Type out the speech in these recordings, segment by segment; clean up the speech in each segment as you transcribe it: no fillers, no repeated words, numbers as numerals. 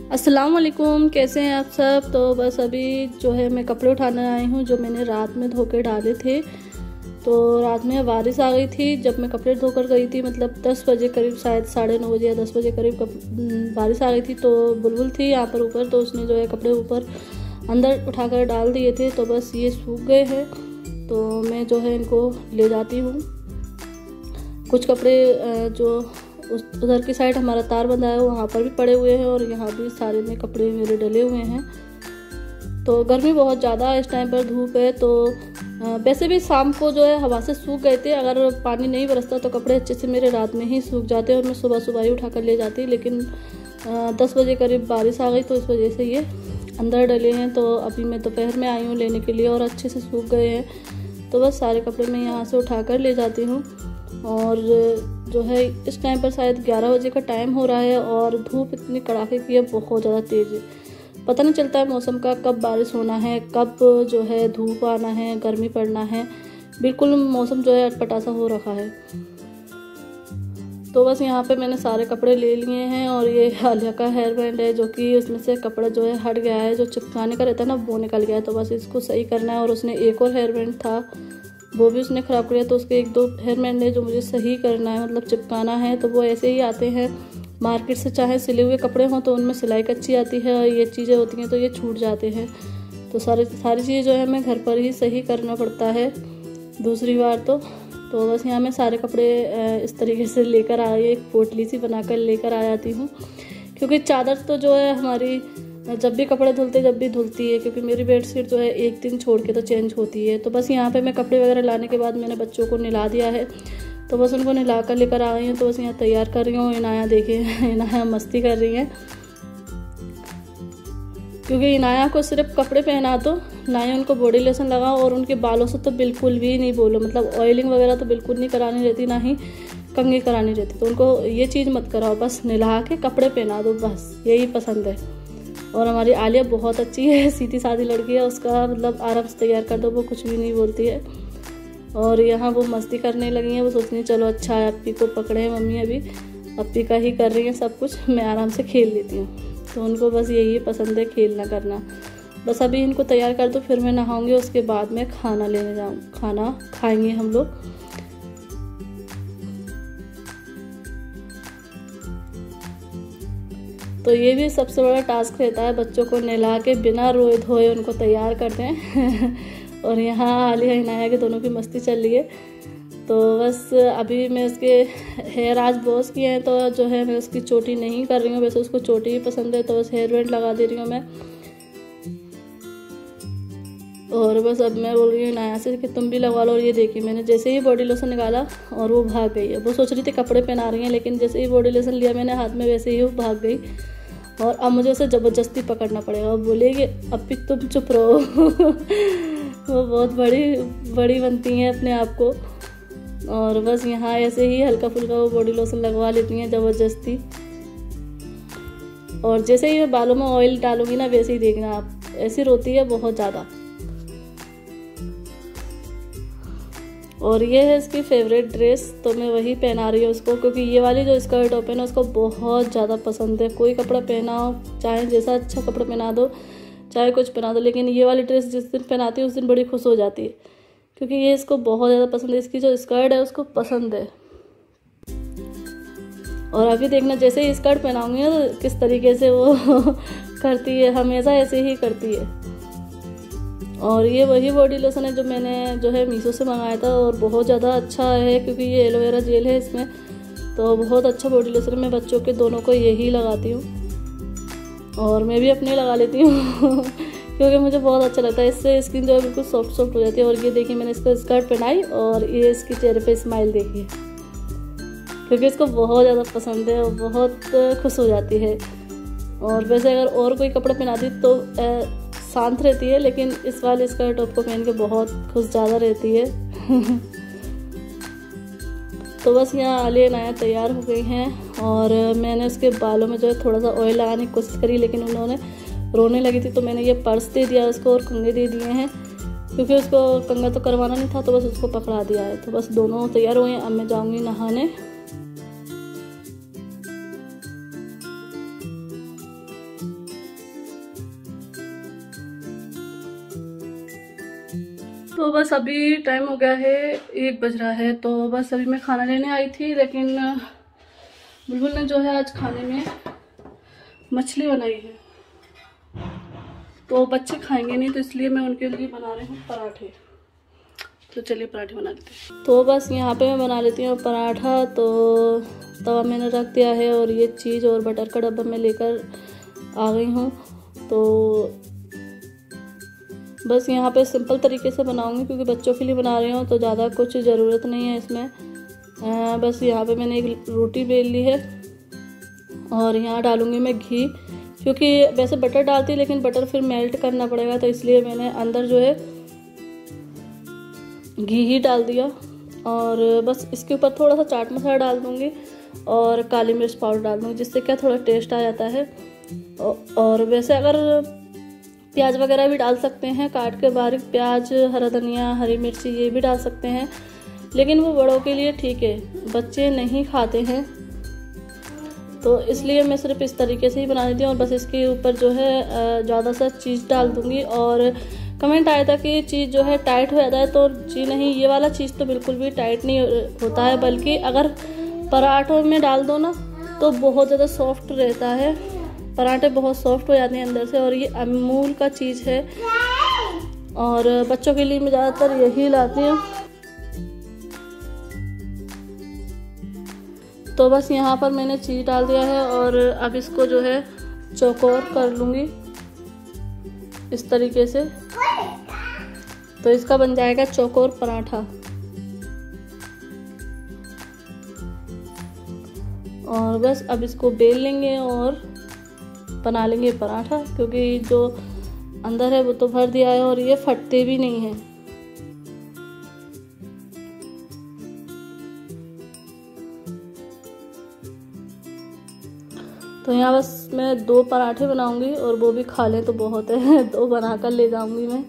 अस्सलाम वालेकुम, कैसे हैं आप सब। तो बस अभी जो है मैं कपड़े उठाने आई हूँ जो मैंने रात में धो के डाले थे। तो रात में बारिश आ गई थी जब मैं कपड़े धोकर गई थी, मतलब 10 बजे करीब, शायद 9:30 बजे या 10 बजे करीब बारिश आ गई थी। तो बुलबुल थी यहाँ पर ऊपर, तो उसने जो है कपड़े ऊपर अंदर उठाकर डाल दिए थे। तो बस ये सूख गए हैं, तो मैं जो है इनको ले जाती हूँ। कुछ कपड़े जो उधर की साइड हमारा तार बंधा है वहाँ पर भी पड़े हुए हैं, और यहाँ भी सारे में कपड़े मेरे डले हुए हैं। तो गर्मी बहुत ज़्यादा है, इस टाइम पर धूप है। तो वैसे भी शाम को जो है हवा से सूख गए थे। अगर पानी नहीं बरसता तो कपड़े अच्छे से मेरे रात में ही सूख जाते और मैं सुबह सुबह ही उठा कर ले जाती। लेकिन 10 बजे करीब बारिश आ गई तो इस वजह से ये अंदर डले हैं। तो अभी मैं दोपहर में आई हूँ लेने के लिए और अच्छे से सूख गए हैं। तो बस सारे कपड़े मैं यहाँ से उठा कर ले जाती हूँ। और जो है इस टाइम पर शायद 11 बजे का टाइम हो रहा है और धूप इतनी कड़ाके की है, बहुत ज़्यादा तेज़ है। पता नहीं चलता है मौसम का, कब बारिश होना है, कब जो है धूप आना है, गर्मी पड़ना है। बिल्कुल मौसम जो है अटपटा सा हो रखा है। तो बस यहाँ पे मैंने सारे कपड़े ले लिए हैं। और ये आलिया का हेयर बैंड है जो कि उसमें से कपड़ा जो है हट गया है, जो चिपकाने का रहता है ना वो निकल गया है। तो बस इसको सही करना है। और उसने एक और हेयर बैंड था वो भी उसने ख़राब किया, तो उसके 1-2 हेयर बैंड है जो मुझे सही करना है, मतलब चिपकाना है। तो वो ऐसे ही आते हैं मार्केट से, चाहे सिले हुए कपड़े हों तो उनमें सिलाई कच्ची आती है, और ये चीज़ें होती हैं तो ये छूट जाते हैं। तो सारी चीज़ें जो है मैं घर पर ही सही करना पड़ता है दूसरी बार। तो बस यहाँ मैं सारे कपड़े इस तरीके से लेकर आ गई, एक पोटली सी बनाकर लेकर आ जाती हूँ। क्योंकि चादर तो जो है हमारी जब भी कपड़े धुलते जब भी धुलती है, क्योंकि मेरी बेडशीट जो है एक दिन छोड़ के तो चेंज होती है। तो बस यहाँ पे मैं कपड़े वगैरह लाने के बाद मैंने बच्चों को नहला दिया है, तो बस उनको नहला कर लेकर आ गई हूँ। तो बस यहाँ तैयार कर रही हूँ। इनाया देखिए इनाया मस्ती कर रही है, क्योंकि इनाया को सिर्फ कपड़े पहना दो, ना ही उनको बॉडी लोशन लगाओ, और उनके बालों से तो बिल्कुल भी नहीं बोलो, मतलब ऑयलिंग वगैरह तो बिल्कुल नहीं करानी रहती, ना ही कंघी करानी रहती। तो उनको ये चीज़ मत कराओ, बस नहला के कपड़े पहना दो, बस यही पसंद है। और हमारी आलिया बहुत अच्छी है, सीधी सादी लड़की है, उसका मतलब आराम से तैयार कर दो वो कुछ भी नहीं बोलती है। और यहाँ वो मस्ती करने लगी हैं, वो सोचनी चलो अच्छा है अप्पी को पकड़े हैं मम्मी, अभी अप्पी का ही कर रही हैं सब कुछ, मैं आराम से खेल लेती हूँ। तो उनको बस यही पसंद है, खेलना करना। बस अभी इनको तैयार कर दो, फिर मैं नहाऊंगी, उसके बाद मैं खाना लेने जाऊँ, खाना खाएंगे हम लोग। तो ये भी सबसे बड़ा टास्क रहता है, बच्चों को नहला के बिना रोए धोए उनको तैयार करते हैं। और यहाँ आलिया इनाया के दोनों की मस्ती चल रही है। तो बस अभी मैं उसके हेयर आज वॉश किए हैं, तो जो है मैं उसकी चोटी नहीं कर रही हूँ, वैसे उसको चोटी ही पसंद है, तो बस हेयर बैंड लगा दे रही हूँ मैं। और बस अब मैं बोल रही हूँ इनाया से कि तुम भी लगवा लो। और ये देखिए मैंने जैसे ही बॉडी लोशन निकाला और वो भाग गई है। वो सोच रही थी कपड़े पहना रही हैं, लेकिन जैसे ही बॉडी लोशन लिया मैंने हाथ में वैसे ही वो भाग गई। और अब मुझे उसे ज़बरदस्ती पकड़ना पड़ेगा। और बोलेगी अभी तुम चुप रहो। वो बहुत बड़ी बनती हैं अपने आप को। और बस यहाँ ऐसे ही हल्का फुल्का वो बॉडी लोशन लगवा लेती हैं ज़बरदस्ती। और जैसे ही मैं बालों में ऑयल डालूंगी ना, वैसे ही देखना आप, ऐसी रोती है बहुत ज़्यादा। और ये है इसकी फेवरेट ड्रेस, तो मैं वही पहना रही हूँ उसको, क्योंकि ये वाली जो स्कर्ट ओपन है उसको बहुत ज़्यादा पसंद है। कोई कपड़ा पहनाओ, चाहे जैसा अच्छा कपड़ा पहना दो, चाहे कुछ पहना दो, लेकिन ये वाली ड्रेस जिस दिन पहनाती है उस दिन बड़ी खुश हो जाती है, क्योंकि ये इसको बहुत ज़्यादा पसंद है। इसकी जो स्कर्ट है उसको पसंद है। और अभी देखना जैसे ही स्कर्ट पहनाऊंगी तो किस तरीके से वो करती है, हमेशा ऐसे ही करती है। और ये वही बॉडी लोशन है जो मैंने जो है मीशो से मंगाया था, और बहुत ज़्यादा अच्छा है, क्योंकि ये एलोवेरा जेल है इसमें, तो बहुत अच्छा बॉडी लोशन है। मैं बच्चों के दोनों को यही लगाती हूँ, और मैं भी अपने लगा लेती हूँ क्योंकि मुझे बहुत अच्छा लगता है, इससे स्किन जो है बिल्कुल सॉफ्ट हो जाती है। और ये देखिए मैंने इसको स्कर्ट पहनाई और ये इसके चेहरे पे स्माइल देखिए, क्योंकि इसको बहुत ज़्यादा पसंद है और बहुत खुश हो जाती है। और वैसे अगर और कोई कपड़ा पहनाती तो शांत रहती है, लेकिन इस वाले स्कर्ट टॉप को पहन के बहुत खुश ज़्यादा रहती है। तो बस यहाँ आलिया इनाया तैयार हो गई हैं, और मैंने उसके बालों में जो है थोड़ा सा ऑयल लगाने की कोशिश करी, लेकिन उन्होंने रोने लगी थी, तो मैंने ये पर्स दे दिया उसको और कंघे दे दिए हैं, क्योंकि उसको कंघा तो करवाना नहीं था, तो बस उसको पकड़ा दिया है। तो बस दोनों तैयार हुए हैं, अब मैं जाऊँगी नहाने। तो बस अभी टाइम हो गया है, 1 बज रहा है। तो बस अभी मैं खाना लेने आई थी, लेकिन बुलबुल ने जो है आज खाने में मछली बनाई है, तो बच्चे खाएंगे नहीं, तो इसलिए मैं उनके लिए बना रही हूँ पराठे। तो चलिए पराठे बना लेते हैं। तो बस यहाँ पे मैं बना लेती हूँ पराठा। तो तवा मैंने रख दिया है और ये चीज़ और बटर का डब्बा मैं लेकर आ गई हूँ। तो बस यहाँ पे सिंपल तरीके से बनाऊंगी, क्योंकि बच्चों के लिए बना रही हूँ तो ज़्यादा कुछ ज़रूरत नहीं है इसमें। बस यहाँ पे मैंने एक रोटी बेल ली है और यहाँ डालूंगी मैं घी, क्योंकि वैसे बटर डालती है लेकिन बटर फिर मेल्ट करना पड़ेगा, तो इसलिए मैंने अंदर जो है घी ही डाल दिया। और बस इसके ऊपर थोड़ा सा चाट मसाला डाल दूँगी और काली मिर्च पाउडर डाल दूँगी, जिससे क्या थोड़ा टेस्ट आ जाता है। और वैसे अगर प्याज वगैरह भी डाल सकते हैं, काट के बारीक प्याज, हरा धनिया, हरी मिर्ची ये भी डाल सकते हैं, लेकिन वो बड़ों के लिए ठीक है, बच्चे नहीं खाते हैं, तो इसलिए मैं सिर्फ इस तरीके से ही बना देती हूँ। और बस इसके ऊपर जो है ज़्यादा सा चीज़ डाल दूँगी। और कमेंट आया था कि चीज़ जो है टाइट हो जाता है, तो जी नहीं, ये वाला चीज़ तो बिल्कुल भी टाइट नहीं होता है, बल्कि अगर पराठों में डाल दो ना तो बहुत ज़्यादा सॉफ्ट रहता है, पराठे बहुत सॉफ्ट हो जाते हैं अंदर से। और ये अमूल का चीज़ है और बच्चों के लिए मैं ज़्यादातर यही लाती हूँ। तो बस यहाँ पर मैंने चीज़ डाल दिया है और अब इसको जो है चौकोर कर लूँगी इस तरीके से, तो इसका बन जाएगा चौकोर पराठा। और बस अब इसको बेल लेंगे और बना लेंगे पराठा, क्योंकि जो अंदर है वो तो भर दिया है और ये फटते भी नहीं हैं। तो यहाँ बस मैं 2 पराठे बनाऊंगी और वो भी खा लें तो बहुत है, 2 बनाकर ले जाऊंगी मैं।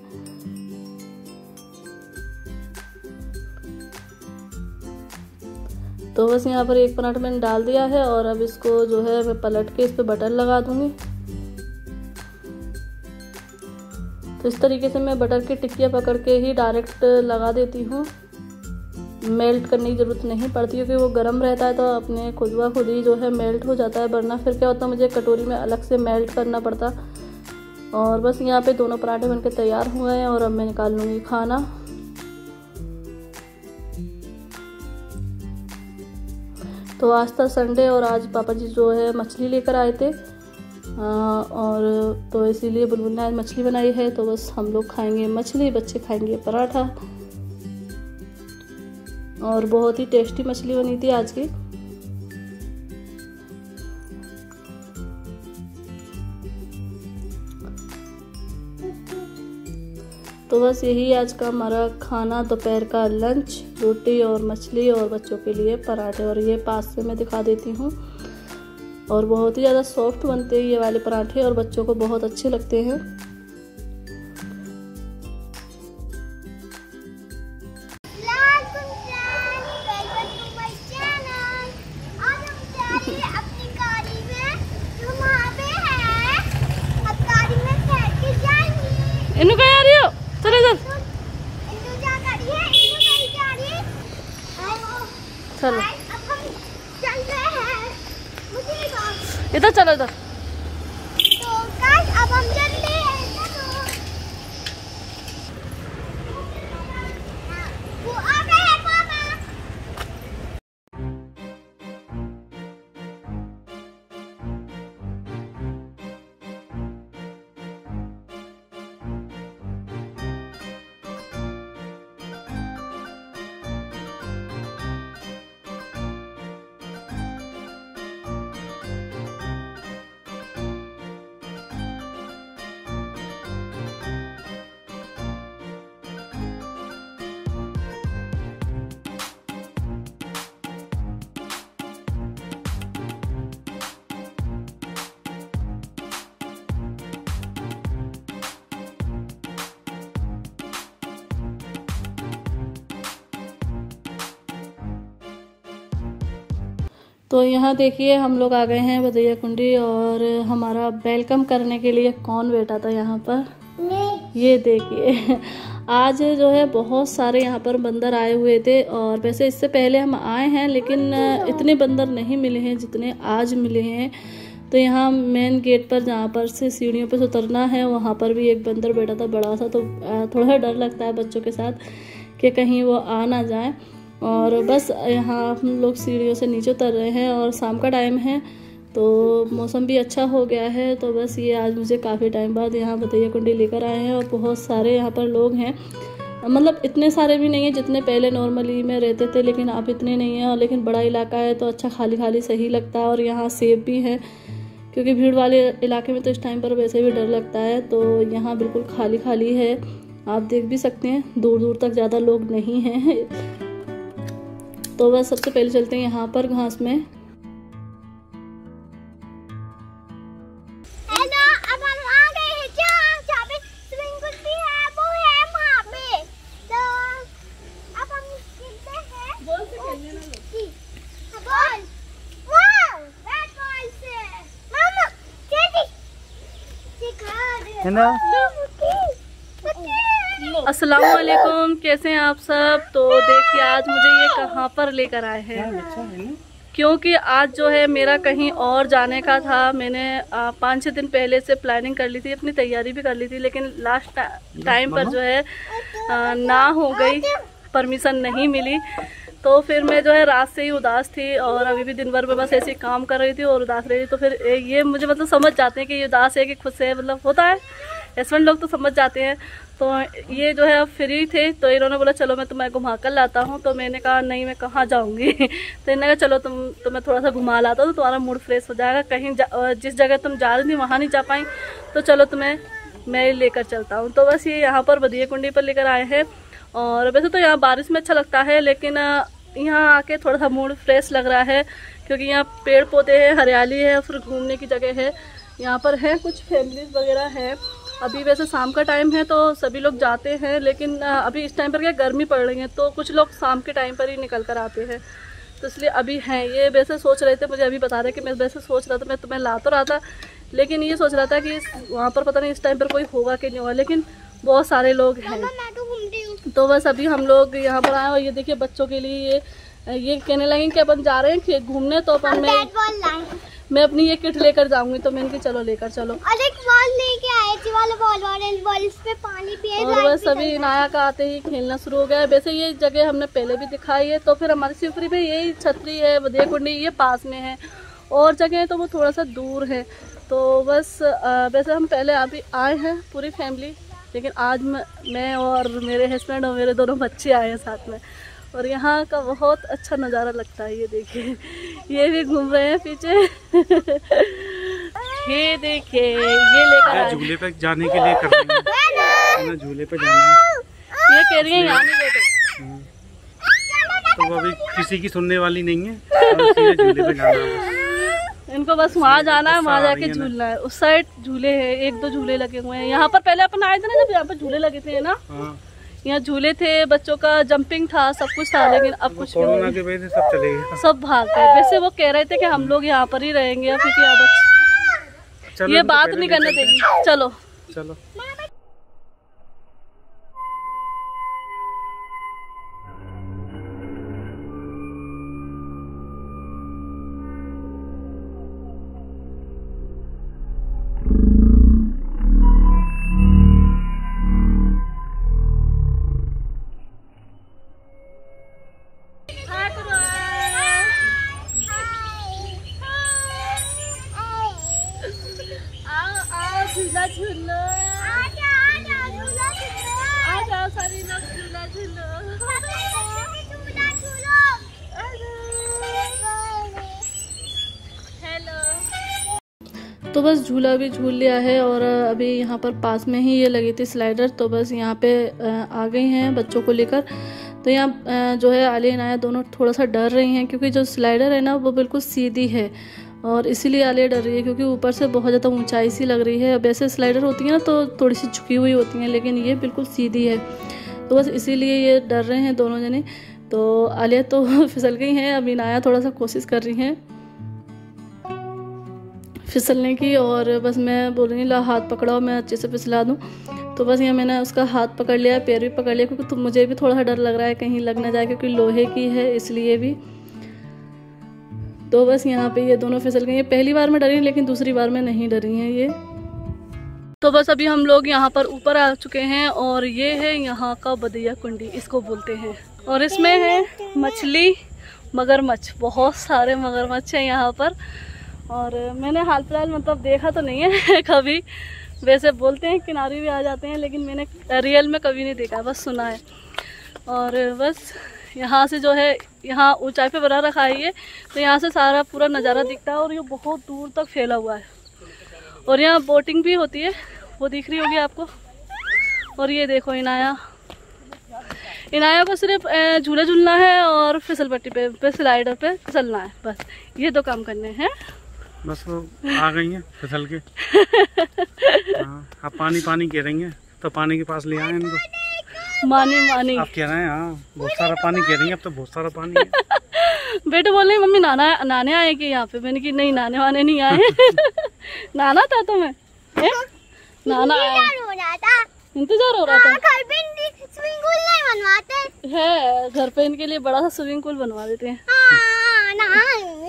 तो बस यहाँ पर 1 पराठा मैंने डाल दिया है और अब इसको जो है मैं पलट के इस पे बटर लगा दूंगी। तो इस तरीके से मैं बटर की टिक्कियाँ पकड़ के ही डायरेक्ट लगा देती हूँ, मेल्ट करने की ज़रूरत नहीं पड़ती, क्योंकि वो गर्म रहता है तो अपने खुद ब खुद ही जो है मेल्ट हो जाता है, वरना फिर क्या होता मुझे कटोरी में अलग से मेल्ट करना पड़ता। और बस यहाँ पे दोनों पराठे बनके तैयार हुए हैं और अब मैं निकाल लूँगी खाना। तो आज था संडे और आज पापा जी जो है मछली लेकर आए थे, और तो इसीलिए बुलबुल ने आज मछली बनाई है। तो बस हम लोग खाएंगे मछली, बच्चे खाएंगे पराठा। और बहुत ही टेस्टी मछली बनी थी आज की। तो बस यही आज का हमारा खाना, दोपहर का लंच, रोटी और मछली और बच्चों के लिए पराठे। और ये पास से मैं दिखा देती हूँ, और बहुत ही ज़्यादा सॉफ्ट बनते हैं ये वाले पराठे और बच्चों को बहुत अच्छे लगते हैं। इन्नू कहाँ आ रही हो? चलो इधर चलो, इधर चलो इधर। तो गाइस अब हम चल रहे हैं, वो आ गए हैं पापा। तो यहाँ देखिए हम लोग आ गए हैं बदैया कुंडी, और हमारा वेलकम करने के लिए कौन बैठा था यहाँ पर? नहीं ये देखिए आज जो है बहुत सारे यहाँ पर बंदर आए हुए थे, और वैसे इससे पहले हम आए हैं लेकिन इतने बंदर नहीं मिले हैं जितने आज मिले हैं। तो यहाँ मेन गेट पर जहाँ पर से सीढ़ियों पर उतरना है वहाँ पर भी एक बंदर बैठा था बड़ा सा, तो थोड़ा डर लगता है बच्चों के साथ कि कहीं वो आ ना जाए। और बस यहाँ हम लोग सीढ़ियों से नीचे उतर रहे हैं और शाम का टाइम है तो मौसम भी अच्छा हो गया है। तो बस ये आज मुझे काफ़ी टाइम बाद यहाँ बतैया कुंडी लेकर आए हैं, और बहुत सारे यहाँ पर लोग हैं, मतलब इतने सारे भी नहीं हैं जितने पहले नॉर्मली में रहते थे, लेकिन अब इतने नहीं हैं। और लेकिन बड़ा इलाका है तो अच्छा खाली खाली सही लगता है, और यहाँ सेफ भी है क्योंकि भीड़ वाले इलाके में तो इस टाइम पर वैसे भी डर लगता है। तो यहाँ बिल्कुल खाली खाली है, आप देख भी सकते हैं, दूर दूर तक ज़्यादा लोग नहीं हैं। तो बस सबसे पहले चलते हैं यहाँ पर घास में। अस्सलामुअलैकुम, कैसे हैं आप सब। तो देखिए आज मुझे ये कहाँ पर लेकर आए हैं, क्योंकि आज जो है मेरा कहीं और जाने का था। मैंने 5-6 दिन पहले से प्लानिंग कर ली थी, अपनी तैयारी भी कर ली थी, लेकिन लास्ट टाइम पर जो है ना हो गई, परमिशन नहीं मिली। तो फिर मैं जो है रात से ही उदास थी, और अभी भी दिन भर में बस ऐसे काम कर रही थी और उदास रही थी। तो फिर ये मुझे मतलब समझ जाते हैं कि ये उदास है कि खुद से मतलब होता है, हस्बैंड लोग तो समझ जाते हैं। तो ये जो है अब फ्री थे तो इन्होंने बोला चलो मैं तुम्हें घुमा कर लाता हूँ। तो मैंने कहा नहीं मैं कहाँ जाऊँगी तो इन्होंने कहा चलो तुम्हें थोड़ा सा घुमा लाता हूँ तो तुम्हारा मूड फ्रेश हो जाएगा। कहीं जिस जगह तुम जा रही थी वहाँ नहीं जा पाई तो चलो तुम्हें मैं लेकर चलता हूँ। तो बस ये यहाँ पर बदिया कुंडी पर लेकर आए हैं। और वैसे तो यहाँ बारिश में अच्छा लगता है, लेकिन यहाँ आके थोड़ा सा मूड फ्रेश लग रहा है क्योंकि यहाँ पेड़ पौधे हैं, हरियाली है, फिर घूमने की जगह है। यहाँ पर है कुछ फैमिलीज वगैरह है। अभी वैसे शाम का टाइम है तो सभी लोग जाते हैं, लेकिन अभी इस टाइम पर क्या गर्मी पड़ रही है तो कुछ लोग शाम के टाइम पर ही निकल कर आते हैं, तो इसलिए अभी हैं। ये वैसे सोच रहे थे, मुझे अभी बता रहे कि मैं वैसे सोच रहा था मैं तुम्हें ला तो रहा था, लेकिन ये सोच रहा था कि वहाँ पर पता नहीं इस टाइम पर कोई होगा कि नहीं होगा, लेकिन बहुत सारे लोग हैं। तो बस अभी हम लोग यहाँ पर आए। और ये देखिए बच्चों के लिए ये कहने लगे कि अपन जा रहे हैं घूमने, तो अपन मैं अपनी ये किट लेकर जाऊंगी। तो मैंने कहा चलो लेकर चलो। और एक बॉल लेके आए थी, वाला बॉल ऑरेंज बॉल, इस पे पानी पिए। और बस अभी इनाया का आते ही खेलना शुरू हो गया है। वैसे ये जगह हमने पहले भी दिखाई है। तो फिर हमारी शिवपुरी में यही छतरी है, बदिया कुंडी ये पास में है, और जगह तो वो थोड़ा सा दूर है। तो बस वैसे हम पहले अभी आए हैं पूरी फैमिली, लेकिन आज मैं और मेरे हस्बैंड और मेरे दोनों बच्चे आए हैं साथ में। और यहाँ का बहुत अच्छा नज़ारा लगता है। ये देखिए ये भी घूम रहे हैं पीछे ये देखिए ये लेकर आए झूले पे जाने के लिए कर रही हैं, झूले पे जाना ये कह रही है यहाँ नहीं बैठे। तो वो अभी किसी की सुनने वाली नहीं है, झूले पे जाना है। इनको बस वहाँ जाना है, वहाँ जाके झूलना है। उस साइड झूले हैं, 1-2 झूले लगे हुए हैं। यहाँ पर पहले अपन आए थे ना, जब यहाँ पर झूले लगे थे ना, यहाँ झूले थे, बच्चों का जंपिंग था, सब कुछ था, लेकिन अब कुछ कोरोना की वजह से सब चले गए, सब भाग गए। वैसे वो कह रहे थे कि हम लोग यहाँ पर ही रहेंगे क्योंकि अब ये बात नहीं करने देगी। चलो चलो। तो बस झूला भी झूल लिया है, और अभी यहाँ पर पास में ही ये लगी थी स्लाइडर, तो बस यहाँ पे आ गई हैं बच्चों को लेकर। तो यहाँ जो है आलिया इनाया दोनों थोड़ा सा डर रही हैं क्योंकि जो स्लाइडर है ना वो बिल्कुल सीधी है, और इसीलिए आलिया डर रही है क्योंकि ऊपर से बहुत ज़्यादा ऊंचाई सी लग रही है। अब ऐसे स्लाइडर होती है ना तो थोड़ी सी झुकी हुई होती हैं, लेकिन ये बिल्कुल सीधी है, तो बस इसीलिए ये डर रहे हैं दोनों जने। तो आलिया तो फिसल गई हैं, अब इनाया थोड़ा सा कोशिश कर रही हैं फिसलने की, और बस मैं बोल रही ला हाथ पकड़ाओ मैं अच्छे से फिसला दूँ। तो बस यहाँ मैंने उसका हाथ पकड़ लिया, पैर भी पकड़ लिया, क्योंकि तो मुझे भी थोड़ा सा डर लग रहा है कहीं लग ना जाए, क्योंकि लोहे की है इसलिए भी। तो बस यहाँ पे ये दोनों फिसल गई हैं। पहली बार में डरी लेकिन दूसरी बार में नहीं डरी हैं ये। तो बस अभी हम लोग यहाँ पर ऊपर आ चुके हैं और ये है यहाँ का बदिया कुंडी इसको बोलते हैं। और इसमें है मछली, मगरमच्छ, बहुत सारे मगरमच्छ हैं यहाँ पर। और मैंने हाल फिलहाल मतलब देखा तो नहीं है कभी, वैसे बोलते हैं किनारे भी आ जाते हैं, लेकिन मैंने रियल में कभी नहीं देखा, बस सुना है। और बस यहाँ से जो है, यहाँ ऊंचाई पे बना रखा है ये, तो यहाँ से सारा पूरा नज़ारा दिखता है और ये बहुत दूर तक फैला हुआ है। और यहाँ बोटिंग भी होती है, वो दिख रही होगी आपको। और ये देखो इनाया को सिर्फ झूला झूलना है और फिसल पट्टी पे स्लाइडर पे फिसलना है, बस ये दो काम करने हैं। बस वो आ गई हैं फिसल के। हाँ, आप पानी पानी कह रही हैं तो पानी के पास ले आए इनको। मानी आप कह रहे हैं हाँ बहुत सारा पानी कह रही हैं, अब तो बहुत सारा पानी है। बेटे बोल रहे मम्मी नहाने आए कि यहाँ पे, मैंने कि नहीं नहाने वाने नहीं आए। नहाना था तुम्हें? नहाना आया, इंतजार हो रहा था। घर पे स्विमिंग पूल नहीं बनवाते है, घर पे इनके लिए बड़ा सा स्विमिंग पूल बनवा देते हैं।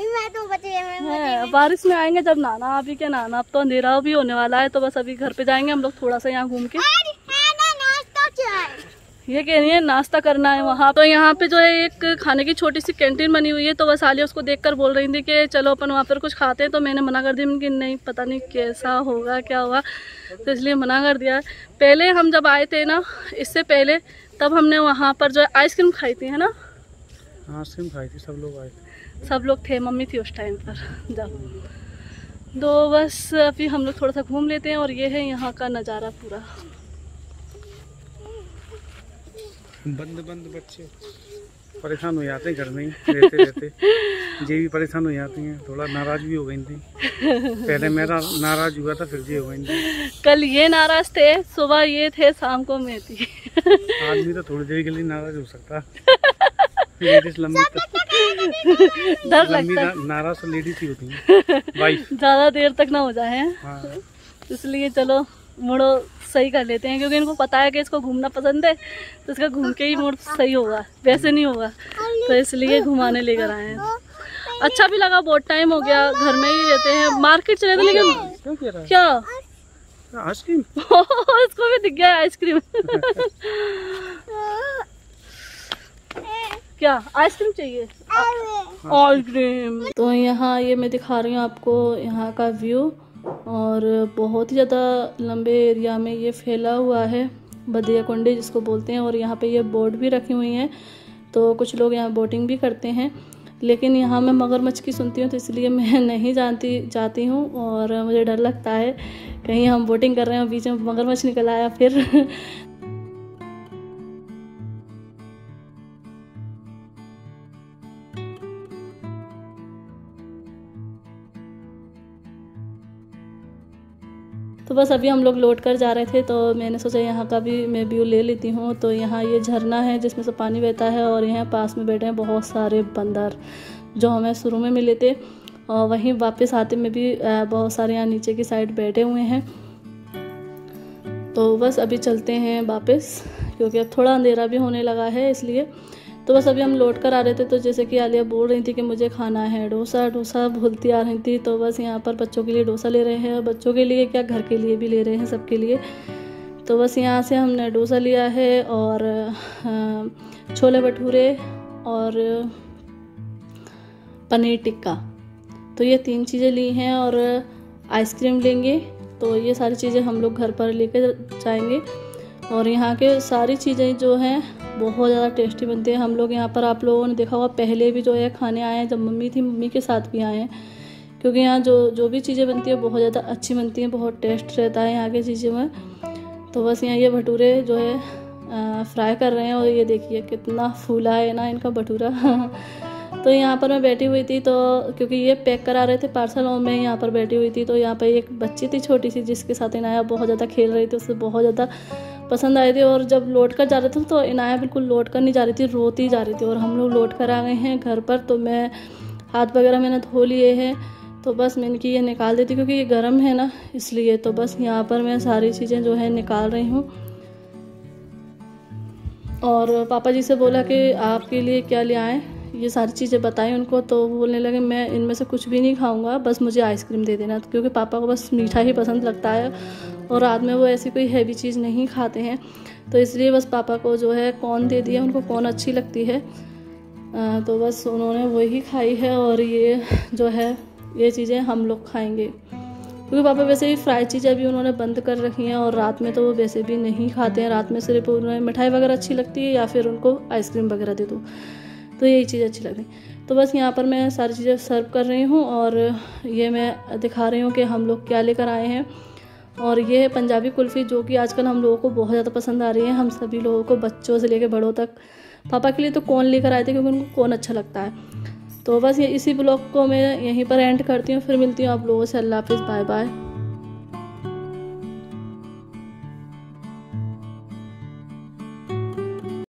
मैं तो बचे बारिश में आएंगे जब नहाना, अभी क्या नहाना, अब तो अंधेरा भी होने वाला है। तो बस अभी घर पे जाएंगे हम लोग, थोड़ा सा यहाँ घूम के। ये कह रही है नाश्ता करना है वहाँ। तो यहाँ पे जो है एक खाने की छोटी सी कैंटीन बनी हुई है, तो बस आलिया उसको देखकर बोल रही थी कि चलो अपन वहाँ पर कुछ खाते हैं। तो मैंने मना कर दिया कि नहीं, पता नहीं कैसा होगा क्या होगा, तो इसलिए मना कर दिया। पहले हम जब आए थे ना, इससे पहले, तब हमने वहाँ पर जो है आइसक्रीम खाई थी, है ना? आइसक्रीम खाई थी, सब लोग आए थे। सब लोग थे, मम्मी थी उस टाइम पर जब। तो बस अभी हम लोग थोड़ा सा घूम लेते हैं। और ये है यहाँ का नज़ारा पूरा। बंद बच्चे परेशान हो जाते हैं घर में ही रहते ये भी परेशान हो जाती हैं, थोड़ा नाराज भी हो गई थी। पहले मेरा नाराज हुआ था, फिर ये हो गई थी। कल ये नाराज थे, सुबह ये थे, शाम को मैं थी। आदमी तो थोड़ी देर के लिए नाराज हो सकता लेडीज लंबी डर लगता, नाराज तो लेडीज ही होती हैं, वाइफ ज्यादा देर तक ना हो जाए। हाँ। इसलिए चलो मुड़ो सही कर लेते हैं, क्योंकि इनको पता है कि इसको घूमना पसंद है, तो इसका घूम के ही मूड सही होगा, वैसे नहीं होगा। तो इसलिए घुमाने लेकर आए हैं। अच्छा भी लगा, बहुत टाइम हो गया, घर में ही रहते हैं। मार्केट चले थे लेकिन क्या आइसक्रीम इसको भी दिख गया आइसक्रीम। क्या आइसक्रीम चाहिए? आइसक्रीम। तो यहाँ ये मैं दिखा रही हूँ आपको यहाँ का व्यू, और बहुत ही ज़्यादा लंबे एरिया में ये फैला हुआ है बदिया कुंडी जिसको बोलते हैं। और यहाँ पे ये बोट भी रखी हुई हैं, तो कुछ लोग यहाँ बोटिंग भी करते हैं। लेकिन यहाँ मैं मगरमच्छ की सुनती हूँ, तो इसलिए मैं नहीं जाती हूँ। और मुझे डर लगता है कहीं हम बोटिंग कर रहे हैं, बीच में मगरमच्छ निकल आया फिर। तो बस अभी हम लोग लौट कर जा रहे थे, तो मैंने सोचा यहाँ का भी मैं व्यू ले लेती हूँ। तो यहाँ ये झरना है जिसमें से पानी बहता है, और यहाँ पास में बैठे हैं बहुत सारे बंदर जो हमें शुरू में मिले थे। और वहीं वापस आते में भी बहुत सारे यहाँ नीचे की साइड बैठे हुए हैं। तो बस अभी चलते हैं वापस, क्योंकि अब थोड़ा अंधेरा भी होने लगा है इसलिए। तो बस अभी हम लौट कर आ रहे थे, तो जैसे कि आलिया बोल रही थी कि मुझे खाना है डोसा भूलती आ रही थी। तो बस यहाँ पर बच्चों के लिए डोसा ले रहे हैं, और बच्चों के लिए क्या, घर के लिए भी ले रहे हैं, सबके लिए। तो बस यहाँ से हमने डोसा लिया है, और छोले भटूरे और पनीर टिक्का, तो ये 3 चीज़ें ली हैं। और आइसक्रीम लेंगे, तो ये सारी चीज़ें हम लोग घर पर लेकर जाएंगे। और यहाँ के सारी चीज़ें जो हैं बहुत ज़्यादा टेस्टी बनती है। हम लोग यहाँ पर, आप लोगों ने देखा होगा, पहले भी जो है खाने आए हैं, जब मम्मी थी मम्मी के साथ भी आए हैं, क्योंकि यहाँ जो भी चीज़ें बनती है बहुत ज़्यादा अच्छी बनती हैं, बहुत टेस्ट रहता है यहाँ की चीज़ों में। तो बस यहाँ ये भटूरे जो है फ्राई कर रहे हैं, और ये देखिए कितना फूला है ना इनका भटूरा। तो यहाँ पर मैं बैठी हुई थी, तो क्योंकि ये पैक करा रहे थे पार्सल, और मैं यहाँ पर बैठी हुई थी। तो यहाँ पर एक बच्ची थी छोटी सी, जिसके साथ इनाया बहुत ज़्यादा खेल रही थी, उससे बहुत ज़्यादा पसंद आई थी। और जब लौट कर जा रहे थे, तो इनाया बिल्कुल लौट कर नहीं जा रही थी, रोती जा रही थी। और हम लोग लौट कर आ गए हैं घर पर। तो मैं हाथ वगैरह मैंने धो लिए हैं, तो बस मैं इनकी ये निकाल देती क्योंकि ये गर्म है ना, इसलिए। तो बस यहाँ पर मैं सारी चीज़ें जो है निकाल रही हूँ। और पापा जी से बोला कि आपके लिए क्या ले आएँ, ये सारी चीज़ें बताई उनको। तो वो बोलने लगे मैं इनमें से कुछ भी नहीं खाऊंगा, बस मुझे आइसक्रीम दे देना, क्योंकि पापा को बस मीठा ही पसंद लगता है और रात में वो ऐसी कोई हैवी चीज़ नहीं खाते हैं। तो इसलिए बस पापा को जो है कॉर्न दे दिया, उनको कॉर्न अच्छी लगती है। तो बस उन्होंने वही खाई है और ये जो है ये चीज़ें हम लोग खाएंगे, क्योंकि पापा वैसे ही फ्राई चीज़ें भी उन्होंने बंद कर रखी हैं और रात में तो वो वैसे भी नहीं खाते हैं। रात में सिर्फ उन्हें मिठाई वगैरह अच्छी लगती है या फिर उनको आइसक्रीम वगैरह दे दो, तो यही चीज़ अच्छी लगती है। तो बस यहाँ पर मैं सारी चीज़ें सर्व कर रही हूँ और ये मैं दिखा रही हूँ कि हम लोग क्या लेकर आए हैं। और ये है पंजाबी कुल्फ़ी, जो कि आजकल हम लोगों को बहुत ज़्यादा पसंद आ रही है, हम सभी लोगों को, बच्चों से लेकर बड़ों तक। पापा के लिए तो कॉर्न लेकर आए थे क्योंकि उनको कॉर्न अच्छा लगता है। तो बस ये इसी ब्लॉग को मैं यहीं पर एंड करती हूँ, फिर मिलती हूँ आप लोगों से। अल्लाह हाफिज़, बाय बाय।